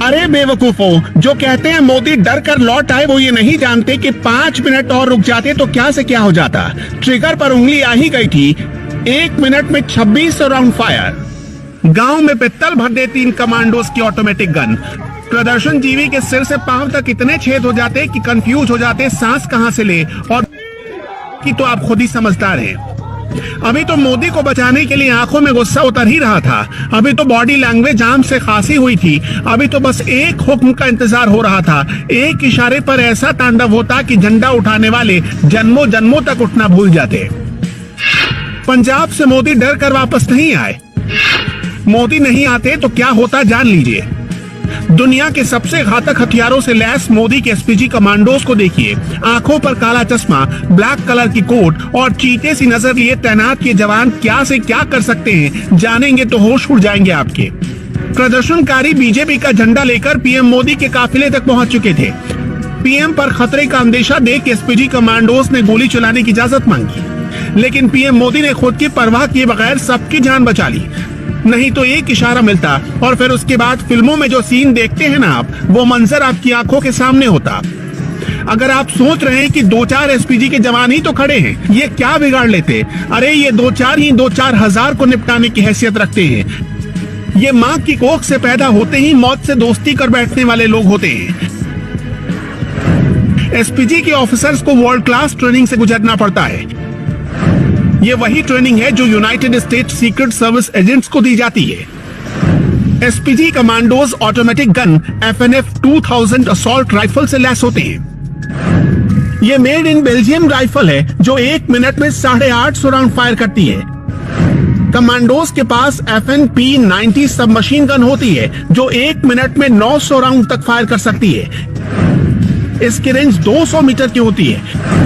अरे बेवकूफो, जो कहते हैं मोदी डर कर लौट आए, वो ये नहीं जानते कि 5 मिनट और रुक जाते तो क्या से क्या हो जाता। ट्रिगर पर उंगली आ ही गई थी। 1 मिनट में 26 राउंड फायर। गांव में पित्तल भर देती इन कमांडोज की ऑटोमेटिक गन। प्रदर्शन जीवी के सिर से पांव तक इतने छेद हो जाते कि कंफ्यूज हो जाते सांस कहां से ले, और कि तो आप खुद ही समझदार हैं। अभी तो मोदी को बचाने के लिए आंखों में गुस्सा उतर ही रहा था। अभी तो बॉडी लैंग्वेज आम से खांसी हुई थी। अभी तो बस एक हुक्म का इंतजार हो रहा था। एक इशारे पर ऐसा तांडव होता कि झंडा उठाने वाले जन्मों जन्मों तक उठना भूल जाते। पंजाब से मोदी डर कर वापस नहीं आए। मोदी नहीं आते तो क्या होता जान लीजिए। दुनिया के सबसे घातक हथियारों से लैस मोदी के एसपीजी कमांडोज को देखिए। आंखों पर काला चश्मा, ब्लैक कलर की कोट और चीते सी नजर लिए तैनात ये जवान क्या से क्या कर सकते हैं, जानेंगे तो होश उड़ जाएंगे आपके। प्रदर्शनकारी बीजेपी का झंडा लेकर पीएम मोदी के काफिले तक पहुंच चुके थे। पीएम पर खतरे का अंदेशा देख एसपीजी कमांडोज ने गोली चलाने की इजाजत मांगी, लेकिन पीएम मोदी ने खुद की परवाह किए बगैर सबकी जान बचा ली। नहीं तो एक इशारा मिलता और फिर उसके बाद फिल्मों में जो सीन देखते हैं ना आप, वो मंजर आपकी आंखों के सामने होता। अगर आप सोच रहे हैं कि 2-4 एसपीजी के जवान ही तो खड़े हैं, ये क्या बिगाड़ लेते? अरे ये 2-4 हजार को निपटाने की हैसियत रखते हैं। ये माँ की कोख से पैदा होते ही मौत से दोस्ती कर बैठने वाले लोग होते हैं। एसपीजी के ऑफिसर्स को वर्ल्ड क्लास ट्रेनिंग से गुजरना पड़ता है। ये वही ट्रेनिंग है जो United states secret service agents को दी जाती है। SPG commandos automatic gun FNF 2000 assault rifle से लैस होते हैं। ये मेड इन बेल्जियम राइफल है जो 1 मिनट में 850 राउंड फायर करती है। कमांडोज के पास FNP-90 सबमशीन गन होती है जो 1 मिनट में 900 राउंड तक फायर कर सकती है। इसकी रेंज 200 मीटर की होती है।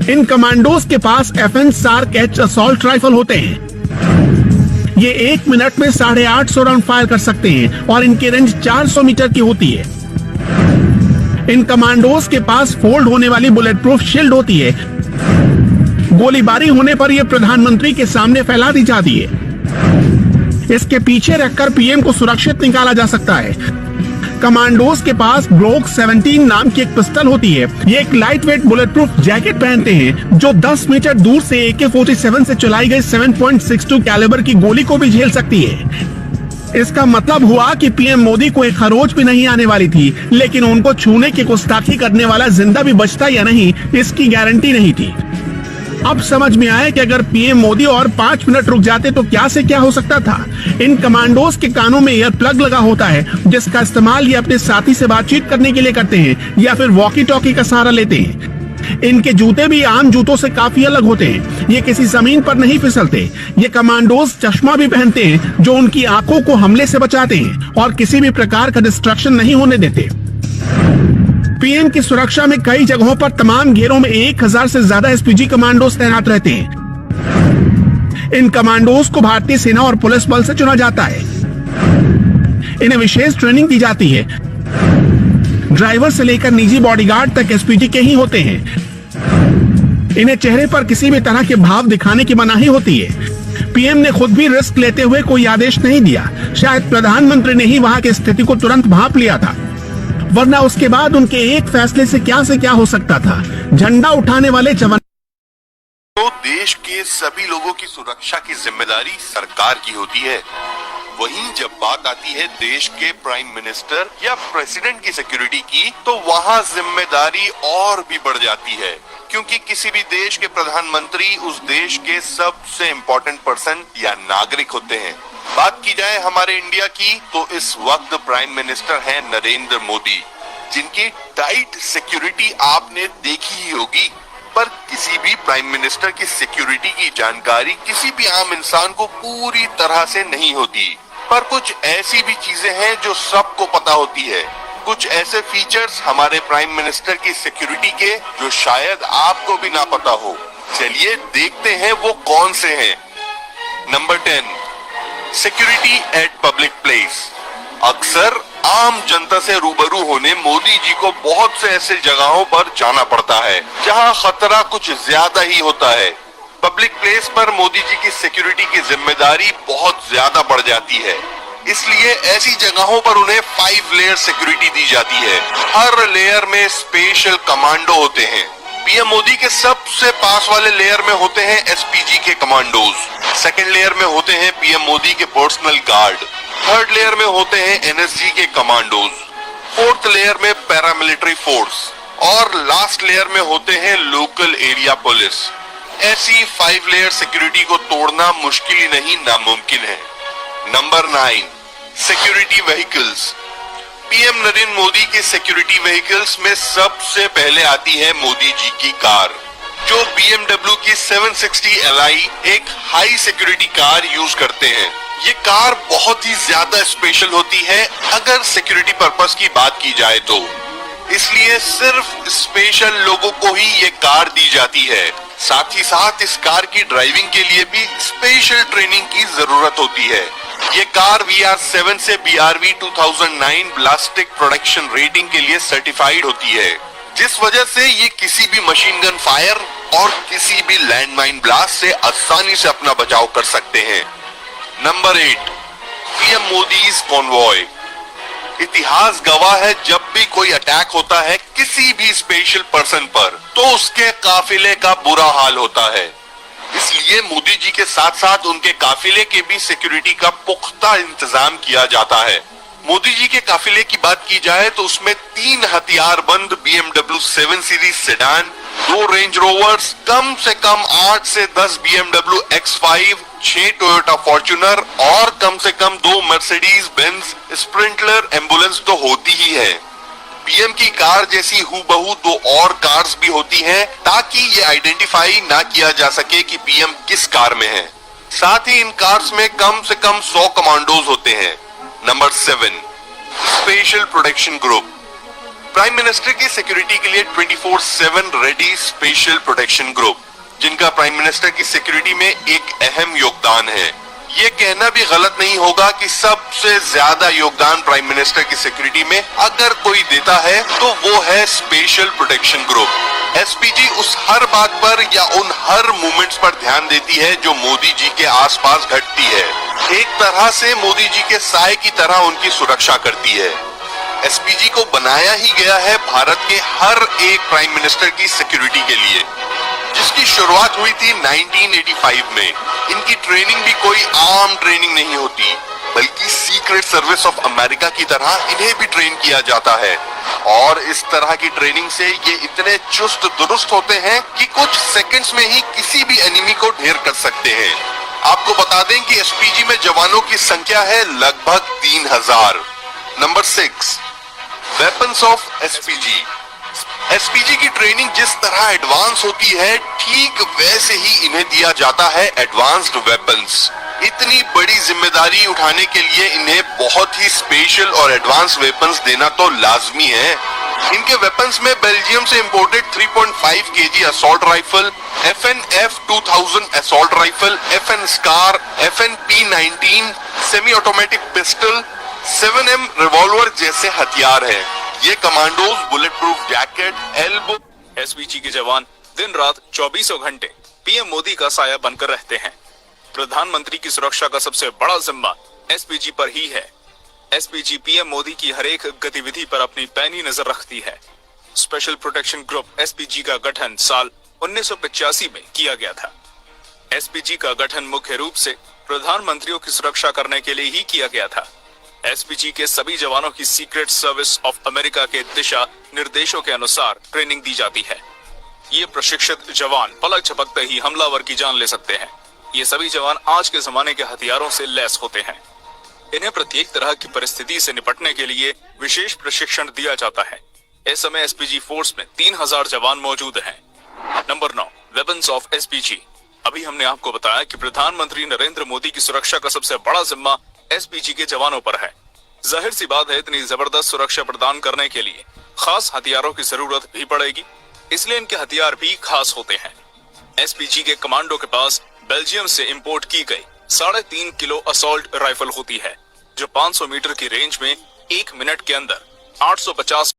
इन कमांडोज के पास FN SARC H assault rifle होते हैं। ये 1 मिनट में 850 राउंड फायर कर सकते हैं और इनकी रेंज 400 मीटर की होती है। इन कमांडोज के पास फोल्ड होने वाली बुलेट प्रूफ शील्ड होती है। गोलीबारी होने पर यह प्रधानमंत्री के सामने फैला दी जाती है। इसके पीछे रखकर पीएम को सुरक्षित निकाला जा सकता है। कमांडोज के पास ग्लोक 17 नाम की एक पिस्टल होती है। ये एक light weight bullet proof jacket पहनते हैं जो 10 मीटर दूर से AK-47 से चलाई गई 7.62 कैलिबर की गोली को भी झेल सकती है। इसका मतलब हुआ कि पीएम मोदी को एक खरोच भी नहीं आने वाली थी, लेकिन उनको छूने की गुस्ताखी करने वाला जिंदा भी बचता या नहीं, इसकी गारंटी नहीं थी। अब समझ में आया कि अगर पीएम मोदी और 5 मिनट रुक जाते तो क्या से क्या हो सकता था। इन कमांडोज के कानों में ईयर प्लग लगा होता है जिसका इस्तेमाल ये अपने साथी से बातचीत करने के लिए करते हैं या फिर वॉकी टॉकी का सहारा लेते हैं। इनके जूते भी आम जूतों से काफी अलग होते हैं। ये किसी जमीन पर नहीं फिसलते। ये कमांडोज चश्मा भी पहनते हैं जो उनकी आंखों को हमले से बचाते हैं और किसी भी प्रकार का डिस्ट्रक्शन नहीं होने देते। पीएम की सुरक्षा में कई जगहों पर तमाम घेरों में 1000 से ज्यादा एसपीजी कमांडोज तैनात रहते हैं। इन कमांडोज को भारतीय सेना और पुलिस बल से चुना जाता है। इन्हें विशेष ट्रेनिंग दी जाती है। ड्राइवर से लेकर निजी बॉडीगार्ड तक एसपीजी के ही होते हैं। इन्हें चेहरे पर किसी भी तरह के भाव दिखाने की मनाही होती है। पीएम ने खुद भी रिस्क लेते हुए कोई आदेश नहीं दिया। शायद प्रधानमंत्री ने ही वहां की स्थिति को तुरंत भांप लिया था, वरना उसके बाद उनके एक फैसले से क्या हो सकता था। झंडा उठाने वाले जवान तो देश के सभी लोगों की सुरक्षा की जिम्मेदारी सरकार की होती है। वहीं जब बात आती है देश के प्राइम मिनिस्टर या प्रेसिडेंट की सिक्योरिटी की, तो वहां जिम्मेदारी और भी बढ़ जाती है, क्योंकि किसी भी देश के प्रधानमंत्री उस देश के सबसे इम्पोर्टेंट पर्सन या नागरिक होते हैं। बात की जाए हमारे इंडिया की, तो इस वक्त प्राइम मिनिस्टर हैं नरेंद्र मोदी, जिनकी टाइट सिक्योरिटी आपने देखी ही होगी। पर किसी भी प्राइम मिनिस्टर की सिक्योरिटी की जानकारी किसी भी आम इंसान को पूरी तरह से नहीं होती। पर कुछ ऐसी भी चीजें हैं जो सबको पता होती है। कुछ ऐसे फीचर्स हमारे प्राइम मिनिस्टर की सिक्योरिटी के जो शायद आपको भी ना पता हो। चलिए देखते हैं वो कौन से हैं। Number 10, security eight public place. अक्सर आम जनता से रूबरू होने मोदी जी को बहुत से ऐसे जगहों पर जाना पड़ता है जहां खतरा कुछ ज्यादा ही होता है। पब्लिक प्लेस पर मोदी जी की सिक्योरिटी की जिम्मेदारी बहुत ज्यादा बढ़ जाती है। इसलिए ऐसी जगहों पर उन्हें 5 लेयर सिक्योरिटी दी जाती है। हर लेयर में स्पेशल कमांडो होते हैं। पीएम मोदी के सबसे पास वाले लेयर में होते हैं एसपीजी के कमांडोज। सेकंड लेयर में होते हैं पीएम मोदी के पर्सनल गार्ड। थर्ड लेयर में होते हैं एनएसजी के कमांडोज। फोर्थ लेयर में पैरामिलिट्री फोर्स और लास्ट लेयर में होते हैं लोकल एरिया पुलिस। ऐसी 5 लेयर सिक्योरिटी को तोड़ना मुश्किल ही नहीं, नामुमकिन है। Number 9, security vehicles. PM Narendra Modi के सिक्योरिटी व्हीकल्स में सबसे पहले आती है मोदी जी की कार, जो BMW की 760 Li एक हाई सिक्योरिटी कार यूज करते हैं। ये कार बहुत ही ज्यादा स्पेशल होती है अगर सिक्योरिटी पर्पस की बात की जाए तो, इसलिए सिर्फ स्पेशल लोगों को ही ये कार दी जाती है। साथ ही साथ इस कार की ड्राइविंग के लिए भी स्पेशल ट्रेनिंग की जरूरत होती है। ये कार VR7 से BRV 2009 ब्लास्टिक प्रोडक्शन रेटिंग के लिए सर्टिफाइड होती है, जिस वजह से ये किसी भी मशीन गन फायर और किसी भी लैंडमाइन ब्लास्ट से आसानी से अपना बचाव कर सकते हैं। Number 8, PM Modi's convoy. इतिहास गवाह है, जब भी कोई अटैक होता है किसी भी स्पेशल पर्सन पर, तो उसके काफिले का बुरा हाल होता है। इसलिए मोदी जी के साथ साथ उनके काफिले के भी सिक्योरिटी का पुख्ता इंतजाम किया जाता है। मोदी जी के काफिले की बात की जाए तो उसमें 3 हथियारबंद BMW 7 series sedan, 2 Range Rovers, कम से कम 8 से 10 BMW X5, 6 टोयोटा फॉर्च्यूनर और कम से कम 2 मर्सिडीज बेंज स्प्रिंटलर एम्बुलेंस तो होती ही है। पीएम की कार जैसी हूबहू 2 और कार्स भी होती हैं, ताकि ये आइडेंटिफाई ना किया जा सके कि पीएम किस कार में है। साथ ही इन कार्स में कम से कम 100 कमांडोज होते हैं। Number 7, special protection group. Prime minister की सिक्योरिटी के लिए 24/7 रेडी स्पेशल प्रोटेक्शन ग्रुप, जिनका प्राइम मिनिस्टर की सिक्योरिटी में एक अहम योगदान है। ये कहना भी गलत नहीं होगा कि सबसे ज्यादा योगदान प्राइम मिनिस्टर की सिक्योरिटी में अगर कोई देता है तो वो है स्पेशल प्रोटेक्शन ग्रुप। एसपीजी उस हर बात पर या उन हर मूवमेंट्स पर ध्यान देती है जो मोदी जी के आसपास घटती है। एक तरह से मोदी जी के साए की तरह उनकी सुरक्षा करती है। एसपीजी को बनाया ही गया है भारत के हर एक प्राइम मिनिस्टर की सिक्योरिटी के लिए, जिसकी शुरुआत हुई थी 1985 में। इनकी ट्रेनिंग भी कोई आम ट्रेनिंग नहीं होती, बल्कि सीक्रेट सर्विस ऑफ अमेरिका की तरह इन्हें भी ट्रेन किया जाता है। और इस तरह की ट्रेनिंग से ये इतने चुस्त दुरुस्त होते हैं कि कुछ सेकंड्स में ही किसी भी एनिमी को ढेर कर सकते हैं। आपको बता दें कि एसपीजी में जवानों की संख्या है लगभग 3000। Number 6, weapons of SPG. SPG की ट्रेनिंग जिस तरह एडवांस होती है, ठीक वैसे ही इन्हें दिया जाता है एडवांस्ड वेपन्स। इतनी बड़ी जिम्मेदारी उठाने के लिए इन्हें बहुत ही स्पेशल और एडवांस वेपन्स देना तो लाजमी है। इनके वेपन्स में बेल्जियम से imported 3.5 kg assault rifle, FN-F 2000 assault rifle, FN scar, FN P19 semi automatic pistol, 7M revolver जैसे हथियार हैं। ये commandos bullet proof jacket, elbow. SPG के जवान दिन रात 24 घंटे पीएम मोदी का साया बनकर रहते हैं। प्रधानमंत्री की सुरक्षा का सबसे बड़ा जिम्मा एसपीजी पर ही है। एसपीजी पीएम मोदी की हर एक गतिविधि पर अपनी पैनी नजर रखती है। स्पेशल प्रोटेक्शन ग्रुप एसपीजी का गठन साल 1985 में किया गया था। एसपीजी का गठन मुख्य रूप से प्रधानमंत्रियों की सुरक्षा करने के लिए ही किया गया था। एसपीजी के सभी जवानों की सीक्रेट सर्विस ऑफ अमेरिका के दिशा निर्देशों के अनुसार ट्रेनिंग दी जाती है। ये प्रशिक्षित जवान पलक झपकते ही हमलावर की जान ले सकते हैं। ये सभी जवान आज के जमाने के हथियारों से लैस होते हैं। इन्हें प्रत्येक तरह की परिस्थिति से निपटने के लिए विशेष प्रशिक्षण दिया जाता है। इस समय एसपीजी फोर्स में 3000 जवान मौजूद हैं। Number 9, weapons of SPG. अभी हमने आपको बताया कि प्रधानमंत्री नरेंद्र मोदी की सुरक्षा का सबसे बड़ा जिम्मा एसपीजी के जवानों पर है। जाहिर सी बात है, इतनी जबरदस्त सुरक्षा प्रदान करने के लिए खास हथियारों की जरूरत भी पड़ेगी, इसलिए इनके हथियार भी खास होते हैं। एसपीजी के कमांडो के पास बेल्जियम से इंपोर्ट की गई 3.5 किलो असॉल्ट राइफल होती है, जो 500 मीटर की रेंज में 1 मिनट के अंदर 850